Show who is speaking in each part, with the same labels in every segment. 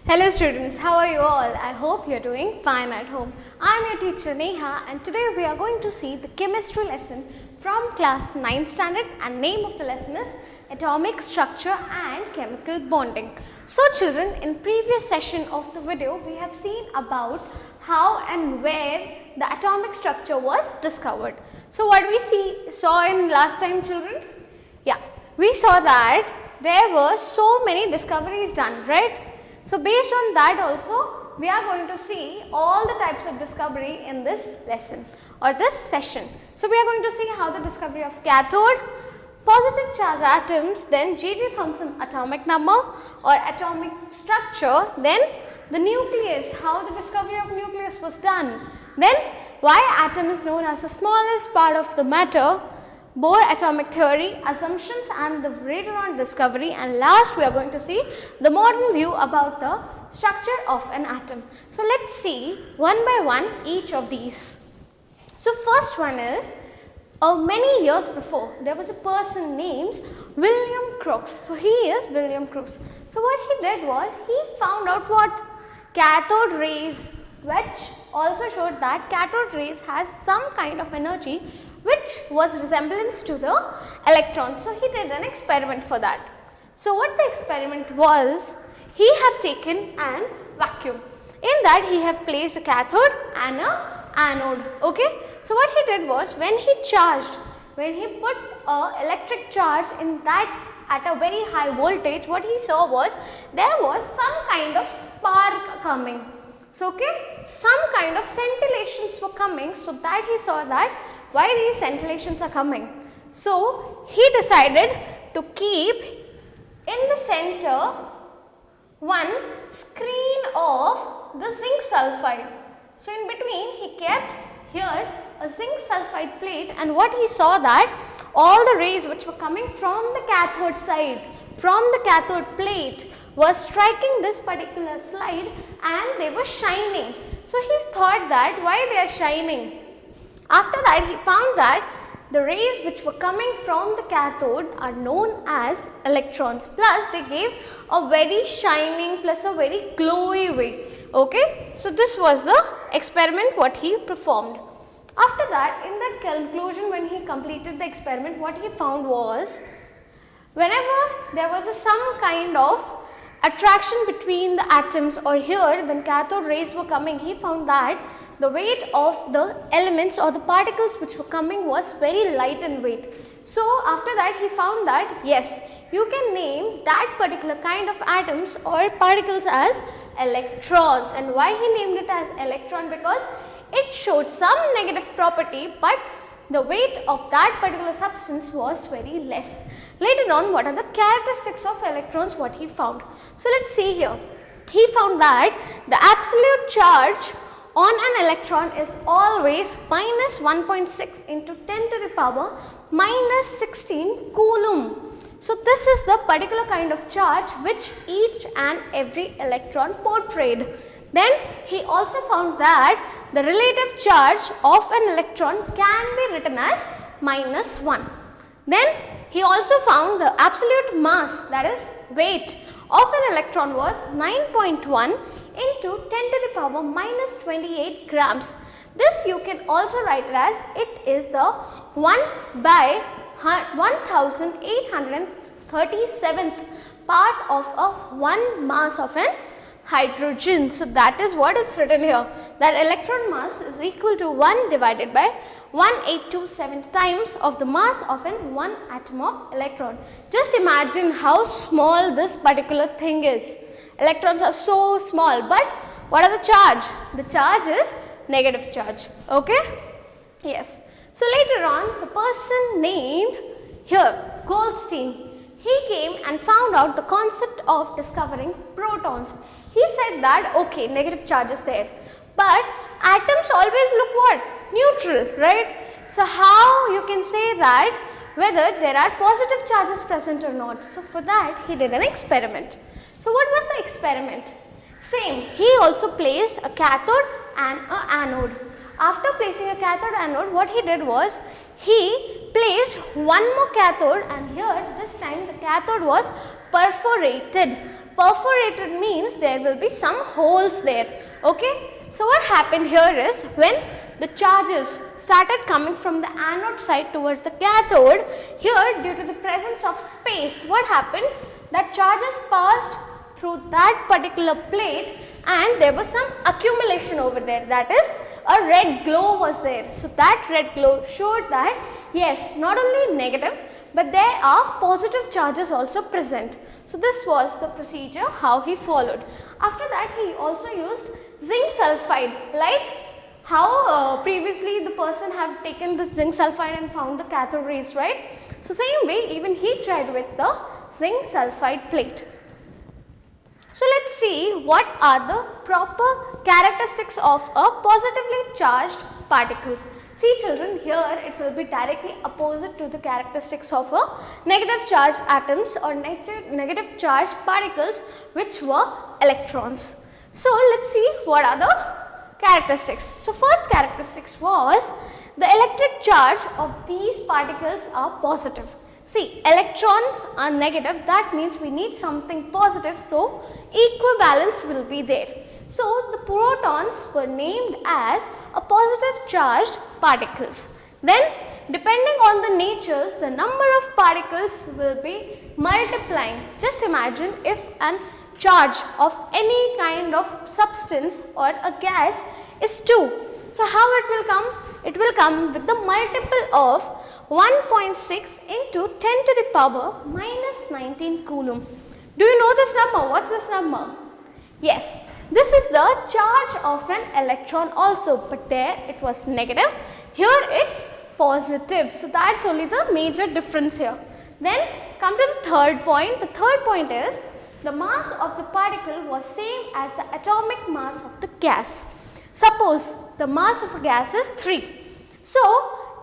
Speaker 1: Hello students, how are you all? I hope you are doing fine at home. I am your teacher Neha and today we are going to see the chemistry lesson from class 9th standard and name of the lesson is Atomic Structure and Chemical Bonding. So children, in previous session of the video we have seen about how and where the atomic structure was discovered. So what we saw in last time children? Yeah, we saw that there were so many discoveries done, right? So based on that also we are going to see all the types of discovery in this lesson or this session. So we are going to see how the discovery of cathode, positive charge atoms, then J.J. Thomson atomic number or atomic structure, then the nucleus, how the discovery of nucleus was done, then why atom is known as the smallest part of the matter, Bohr atomic theory, assumptions and the later on discovery, and last we are going to see the modern view about the structure of an atom. So let's see one by one each of these. So first one is many years before there was a person named William Crookes. So he is William Crookes. So what he did was he found out what cathode rays, which also showed that cathode rays has some kind of energy which was resemblance to the electron. So he did an experiment for that. So what the experiment was, he have taken an vacuum. In that he have placed a cathode and a anode. Okay. So what he did was when he put a electric charge in that at a very high voltage, what he saw was there was some kind of spark coming. So okay, some kind of scintillations were coming, so that he saw that why these scintillations are coming. So he decided to keep in the center one screen of the zinc sulfide. So in between he kept here a zinc sulfide plate, and what he saw that all the rays which were coming from the cathode side, from the cathode plate, was striking this particular slide and they were shining. So he thought that why they are shining. After that he found that the rays which were coming from the cathode are known as electrons, plus they gave a very shining plus a very glowy way. Okay, so this was the experiment what he performed. After that, in that conclusion, when he completed the experiment, what he found was whenever there was some kind of attraction between the atoms, or here when cathode rays were coming, he found that the weight of the elements or the particles which were coming was very light in weight. So after that he found that yes, you can name that particular kind of atoms or particles as electrons. And why he named it as electron? Because it showed some negative property, but the weight of that particular substance was very less. Later on, what are the characteristics of electrons, what he found? So let's see here. He found that the absolute charge on an electron is always minus 1.6 into 10 to the power minus 16 coulomb. So this is the particular kind of charge which each and every electron portrayed. Then he also found that the relative charge of an electron can be written as minus 1. Then he also found the absolute mass, that is weight of an electron was 9.1 into 10 to the power minus 28 grams. This you can also write it as it is the 1 by 1837th part of a 1 mass of an hydrogen. So that is what is written here, that electron mass is equal to 1 divided by 1827 times of the mass of an 1 atom of electron. Just imagine how small this particular thing is. Electrons are so small, but what are the charge? The charge is negative charge. Okay? Yes. So later on, the person named here Goldstein, he came and found out the concept of discovering protons. He said that okay, negative charge is there, but atoms always look what? Neutral, right? So how you can say that whether there are positive charges present or not? So for that he did an experiment. So what was the experiment? Same, he also placed a cathode and an anode. After placing a cathode anode, what he did was he placed one more cathode, and here this time the cathode was perforated. perforated means there will be some holes there. Okay. So what happened here is when the charges started coming from the anode side towards the cathode, here due to the presence of space, what happened? That charges passed through that particular plate and there was some accumulation over there, that is a red glow was there. So that red glow showed that yes, not only negative but there are positive charges also present. So this was the procedure how he followed. After that he also used zinc sulfide, like how previously the person have taken the zinc sulfide and found the cathode rays, right? So same way even he tried with the zinc sulfide plate. So let's see what are the proper characteristics of a positively charged particles. See children, here it will be directly opposite to the characteristics of a negative charged atoms or negative charged particles, which were electrons. So let's see what are the characteristics. So first characteristics was the electric charge of these particles are positive. See, electrons are negative, that means we need something positive, so equivalence will be there. So the protons were named as a positive charged particles. Then depending on the natures, the number of particles will be multiplying. Just imagine if an charge of any kind of substance or a gas is 2. So how it will come? It will come with the multiple of 1.6 into 10 to the power minus 19 coulomb. Do you know this number? What's this number? Yes, this is the charge of an electron also, but there it was negative. Here it's positive. So that's only the major difference here. Then come to the third point. The third point is the mass of the particle was same as the atomic mass of the gas. Suppose the mass of a gas is 3. So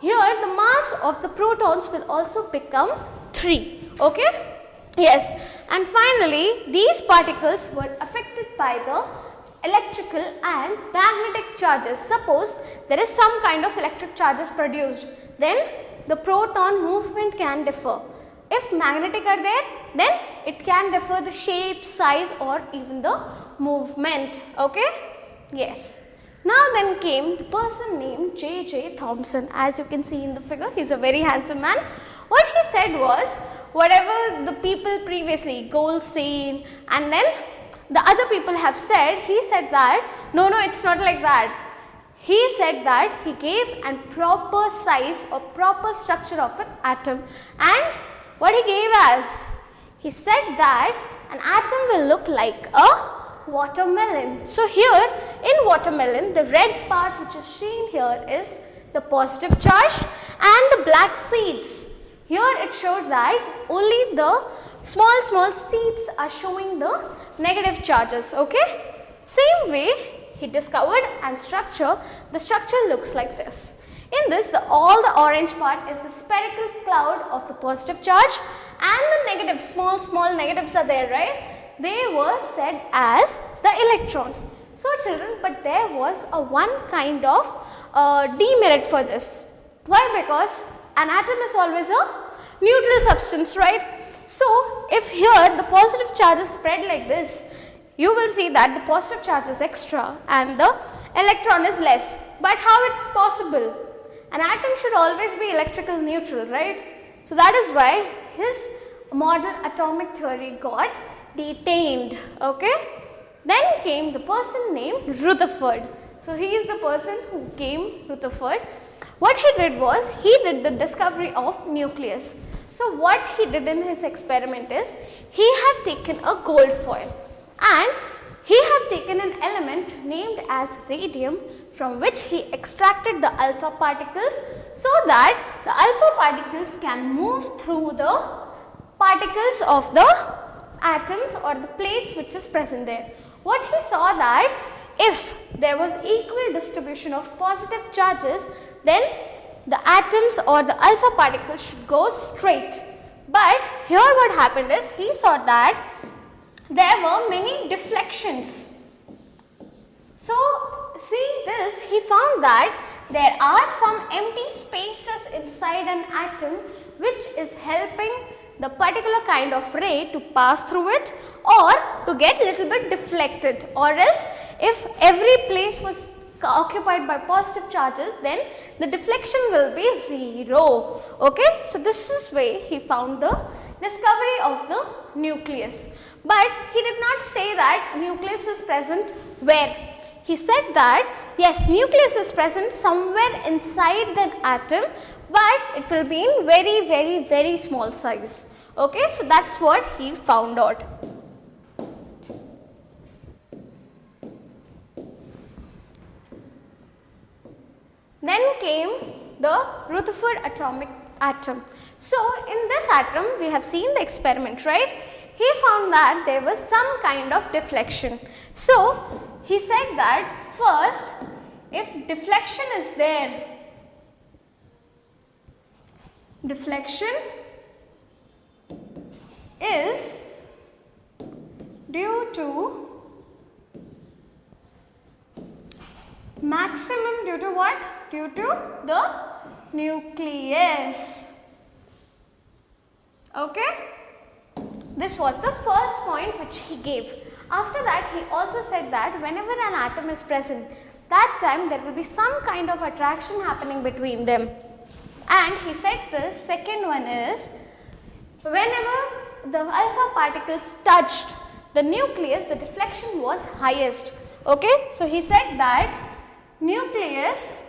Speaker 1: here the mass of the protons will also become 3. Okay? Yes. And finally, these particles were affected by the electrical and magnetic charges. Suppose there is some kind of electric charges produced, then the proton movement can differ. If magnetic are there, then it can differ the shape, size or even the movement. Okay? Yes. Now then came the person named J.J. Thomson. As you can see in the figure, he is a very handsome man. What he said was, whatever the people previously, Goldstein and then the other people have said, he said that, no, it's not like that. He said that he gave a proper size or proper structure of an atom, and what he gave as, he said that an atom will look like a watermelon. So here in watermelon, the red part which is seen here is the positive charge and the black seeds. Here it showed that only the small seeds are showing the negative charges. Okay? Same way he discovered and the structure looks like this. In this, all the orange part is the spherical cloud of the positive charge and the negative, small negatives are there, right? They were said as the electrons. So children, but there was a one kind of demerit for this. Why? Because an atom is always a neutral substance, right? So if here the positive charge is spread like this, you will see that the positive charge is extra and the electron is less. But how it's possible? An atom should always be electrical neutral, right? So that is why his model atomic theory got detained. Okay? Then came the person named Rutherford. So he is the person who came, Rutherford. What he did was, he did the discovery of nucleus. So what he did in his experiment is, he have taken a gold foil and he have taken an element named as radium, from which he extracted the alpha particles so that the alpha particles can move through the particles of the atoms or the plates which is present there. What he saw that if there was equal distribution of positive charges, then the atoms or the alpha particles should go straight. But here what happened is, he saw that there were many deflections. So seeing this, he found that there are some empty spaces inside an atom which is helping the particular kind of ray to pass through it or to get little bit deflected, or else if every place was occupied by positive charges, then the deflection will be 0. Okay, so this is way he found the discovery of the nucleus. But he did not say that nucleus is present where. He said that yes, nucleus is present somewhere inside the atom, but it will be in very small size. Okay, so that's what he found out. Then came the Rutherford atomic atom. So in this atom we have seen the experiment, right? He found that there was some kind of deflection. So he said that first, if deflection is there, deflection is due to maximum due to what? Due to the nucleus. Okay? This was the first point which he gave. After that, he also said that whenever an atom is present, that time there will be some kind of attraction happening between them. And he said the second one is, whenever the alpha particles touched the nucleus, the deflection was highest. Okay, so he said that nucleus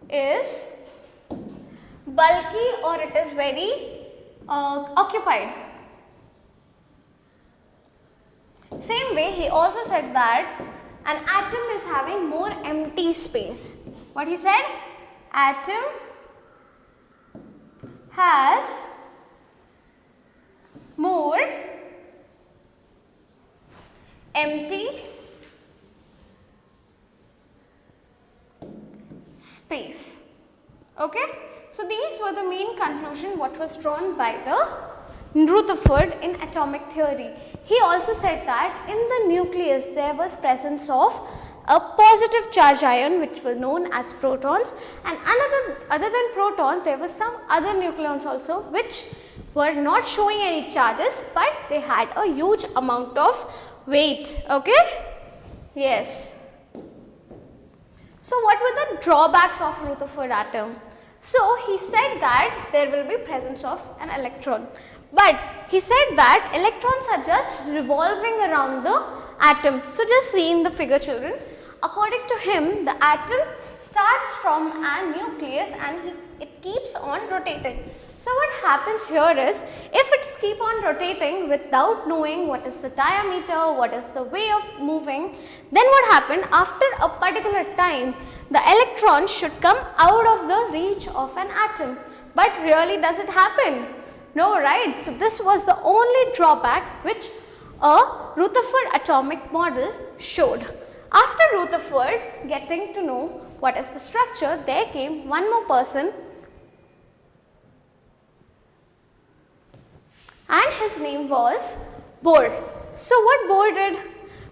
Speaker 1: is bulky or it is very occupied. Same way, he also said that an atom is having more empty space. What he said? Atom has more empty space. Okay? So these were the main conclusion what was drawn by the Rutherford in atomic theory. He also said that in the nucleus there was presence of a positive charge ion which was known as protons, and other than protons there were some other nucleons also which were not showing any charges, but they had a huge amount of weight. Okay? Yes. So what were the drawbacks of Rutherford atom? So he said that there will be presence of an electron, but he said that electrons are just revolving around the atom. So just see in the figure, children. According to him, the atom starts from a nucleus and it keeps on rotating. So what happens here is, if it keeps on rotating without knowing what is the diameter, what is the way of moving, then what happened after a particular time, the electron should come out of the reach of an atom. But really, does it happen? No, right? So this was the only drawback which a Rutherford atomic model showed. After Rutherford getting to know what is the structure, there came one more person, and his name was Bohr. So what Bohr did?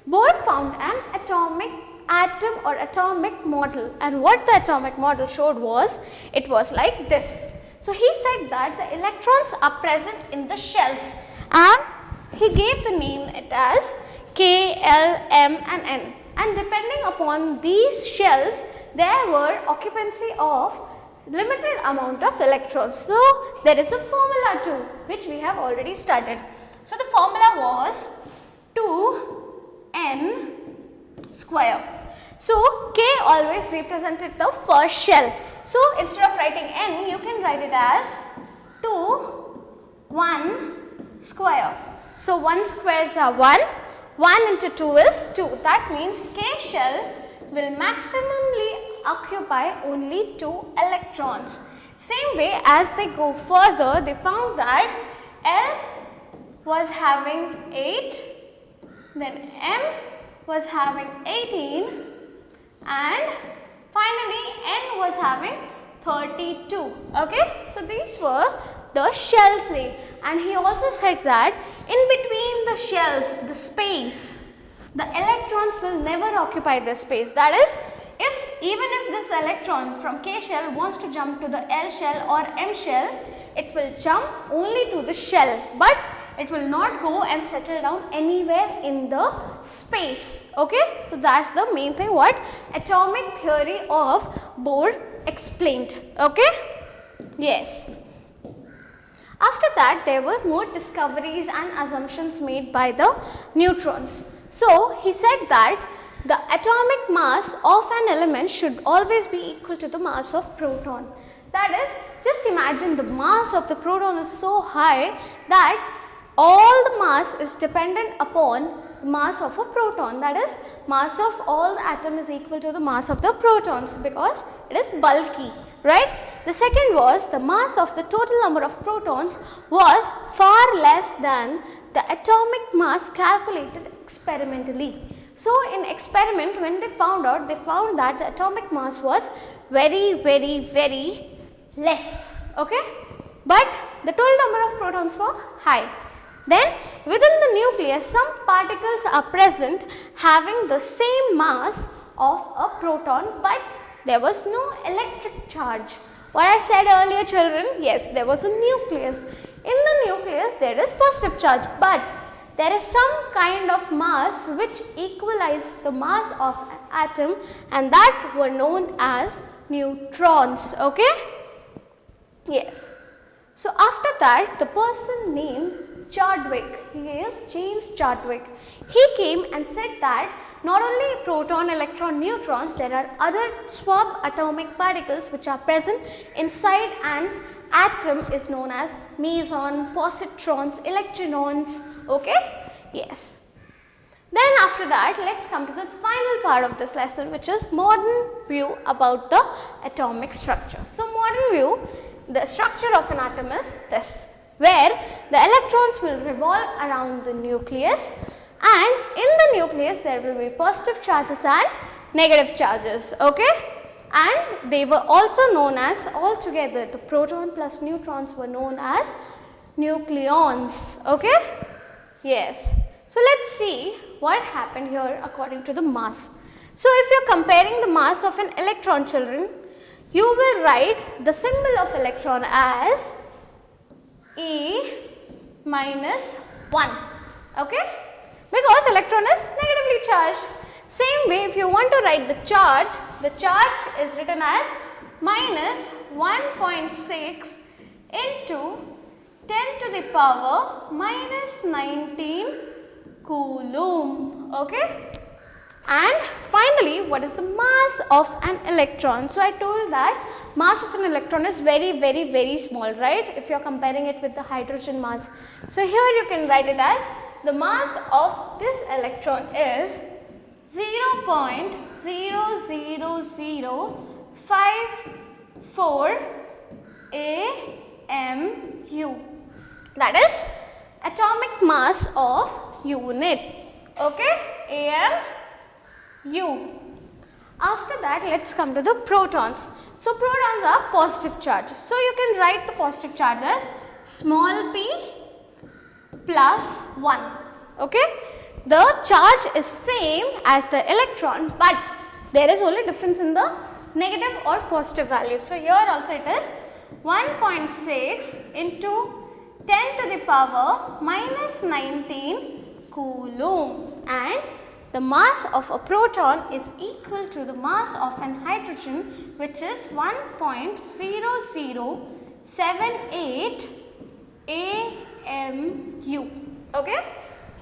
Speaker 1: Bohr found an atomic atom or atomic model, and what the atomic model showed was, it was like this. So he said that the electrons are present in the shells, and he gave the name it as K, L, M and N, and depending upon these shells there were occupancy of limited amount of electrons. So there is a formula too which we have already studied. So the formula was 2n square. So K always represented the first shell. So instead of writing n, you can write it as 1 square. So 1 squares are 1, 1 into 2 is 2. That means K shell will maximally occupy only 2 electrons. Same way, as they go further, they found that L was having 8, then M was having 18, and finally N was having 32. Okay, so these were the shells name, and he also said that in between the shells, the space, the electrons will never occupy the space. That is, even if this electron from K shell wants to jump to the L shell or M shell, it will jump only to the shell, but it will not go and settle down anywhere in the space. Okay, so that's the main thing what atomic theory of Bohr explained. Okay, yes. After that, there were more discoveries and assumptions made by the neutrons. So he said that the atomic mass of an element should always be equal to the mass of proton. That is, just imagine the mass of the proton is so high that all the mass is dependent upon the mass of a proton. That is, mass of all the atom is equal to the mass of the protons because it is bulky, right? The second was the mass of the total number of protons was far less than the atomic mass calculated experimentally. So in experiment, when they found out, they found that the atomic mass was very less, okay, but the total number of protons were high. Then within the nucleus, some particles are present having the same mass of a proton, but there was no electric charge. What I said earlier, children, yes, there was a nucleus. In the nucleus, there is positive charge, but there is some kind of mass which equalized the mass of an atom, and that were known as neutrons. Okay? Yes. So after that, the person named Chadwick, he is James Chadwick, he came and said that not only proton, electron, neutrons, there are other subatomic particles which are present inside an atom is known as meson, positrons, electrons. Okay? Yes. Then after that, let's come to the final part of this lesson, which is modern view about the atomic structure. So modern view, the structure of an atom is this, where the electrons will revolve around the nucleus, and in the nucleus there will be positive charges and negative charges. Okay? And they were also known as, altogether the proton plus neutrons were known as nucleons. Okay? Yes. So let's see what happened here according to the mass. So if you are comparing the mass of an electron, children, you will write the symbol of electron as E minus 1. Okay? Because electron is negatively charged. Same way, if you want to write the charge is written as minus 1.6 into 10 to the power minus 19 coulomb. Okay? And finally, what is the mass of an electron? So I told that mass of an electron is very small, right? If you are comparing it with the hydrogen mass. So here you can write it as the mass of this electron is 0.00054 AMU. That is atomic mass of unit. Okay? AMU. After that, let's come to the protons. So protons are positive charge. So you can write the positive charge as small p plus 1. Okay? The charge is same as the electron, but there is only difference in the negative or positive value. So here also it is 1.6 into 10 to the power minus 19 coulomb, and the mass of a proton is equal to the mass of an hydrogen, which is 1.0078 AMU. Okay?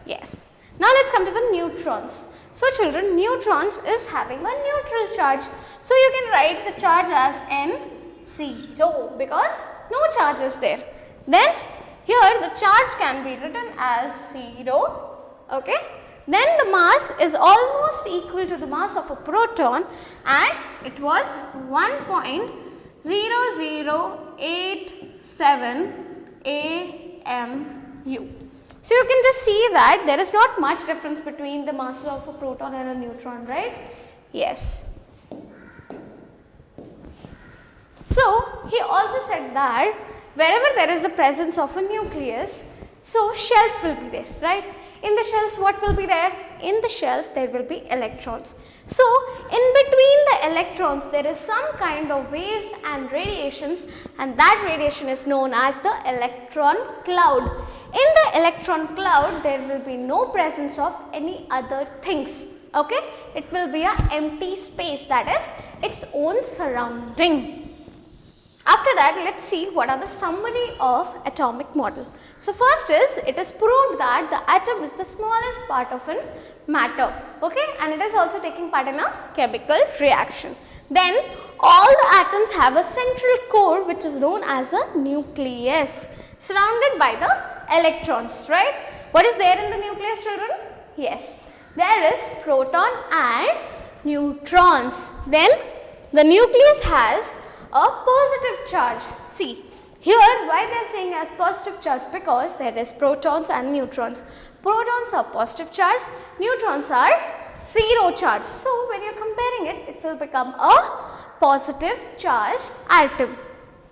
Speaker 1: Yes. Now let's come to the neutrons. So children, neutrons is having a neutral charge. So you can write the charge as N0 because no charge is there. Then here the charge can be written as 0. Okay? Then the mass is almost equal to the mass of a proton, and it was 1.0087 AMU. So you can just see that there is not much difference between the mass of a proton and a neutron, right? Yes. So he also said that wherever there is a presence of a nucleus, so shells will be there, right? In the shells, what will be there? In the shells, there will be electrons. So, in between the electrons, there is some kind of waves and radiations, and that radiation is known as the electron cloud. In the electron cloud, there will be no presence of any other things. Okay? It will be an empty space, that is its own surrounding. After that, let's see what are the summary of atomic model. So, first is, it is proved that the atom is the smallest part of a matter, okay, and it is also taking part in a chemical reaction. Then, all the atoms have a central core which is known as a nucleus, surrounded by the electrons, right? What is there in the nucleus, children? Yes, there is proton and neutrons. Then, the nucleus has a positive charge. See, here why they are saying as positive charge, because there is protons and neutrons. Protons are positive charge, neutrons are zero charge. So, when you are comparing it, it will become a positive charge atom.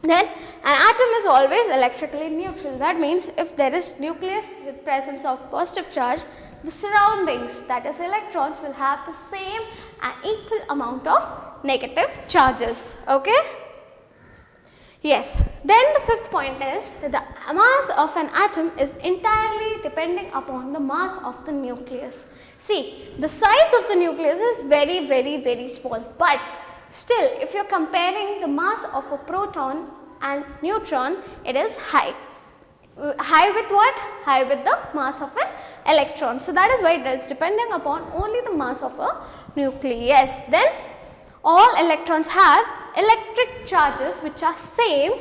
Speaker 1: Then an atom is always electrically neutral. That means if there is nucleus with presence of positive charge, the surroundings, that is electrons, will have the same and equal amount of negative charges. Okay? Yes. Then the fifth point is that the mass of an atom is entirely depending upon the mass of the nucleus. See, the size of the nucleus is very small, but still if you are comparing the mass of a proton and neutron, it is high. High with what? High with the mass of an electron. So, that is why it is depending upon only the mass of a nucleus. Then all electrons have electric charges which are same,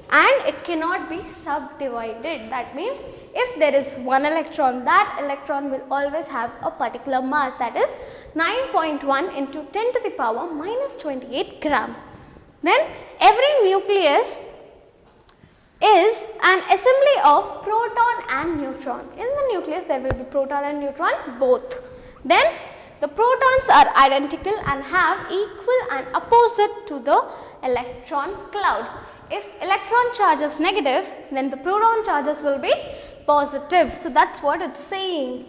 Speaker 1: and it cannot be subdivided. That means if there is one electron, that electron will always have a particular mass, that is 9.1 into 10 to the power minus 28 gram. Then every nucleus is an assembly of proton and neutron. In the nucleus there will be proton and neutron both. Then the protons are identical and have equal and opposite to the electron cloud. If electron charge is negative, then the proton charges will be positive. So, that is what it is saying.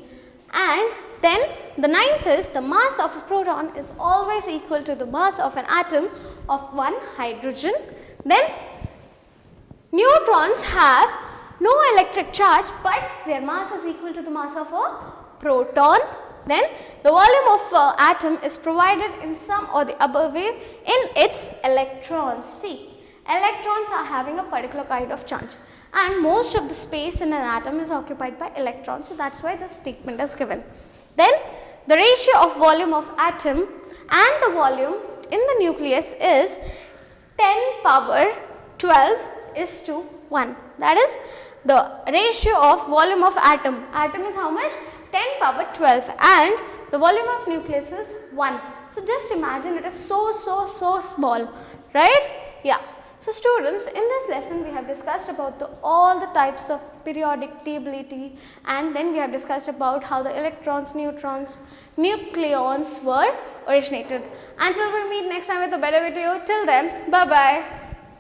Speaker 1: And then the ninth is, the mass of a proton is always equal to the mass of an atom of one hydrogen. Then neutrons have no electric charge, but their mass is equal to the mass of a proton. Then the volume of atom is provided in some or the above way in its electrons. See, electrons are having a particular kind of charge, and most of the space in an atom is occupied by electrons. So, that is why the statement is given. Then the ratio of volume of atom and the volume in the nucleus is 10 power 12 is to 1. That is the ratio of volume of atom. Atom is how much? 10 power 12, and the volume of nucleus is 1. So, just imagine it is so small, right? Yeah. So, students, in this lesson we have discussed about all the types of periodic stability, and then we have discussed about how the electrons, neutrons, nucleons were originated. Until we meet next time with a better video, till then, bye bye.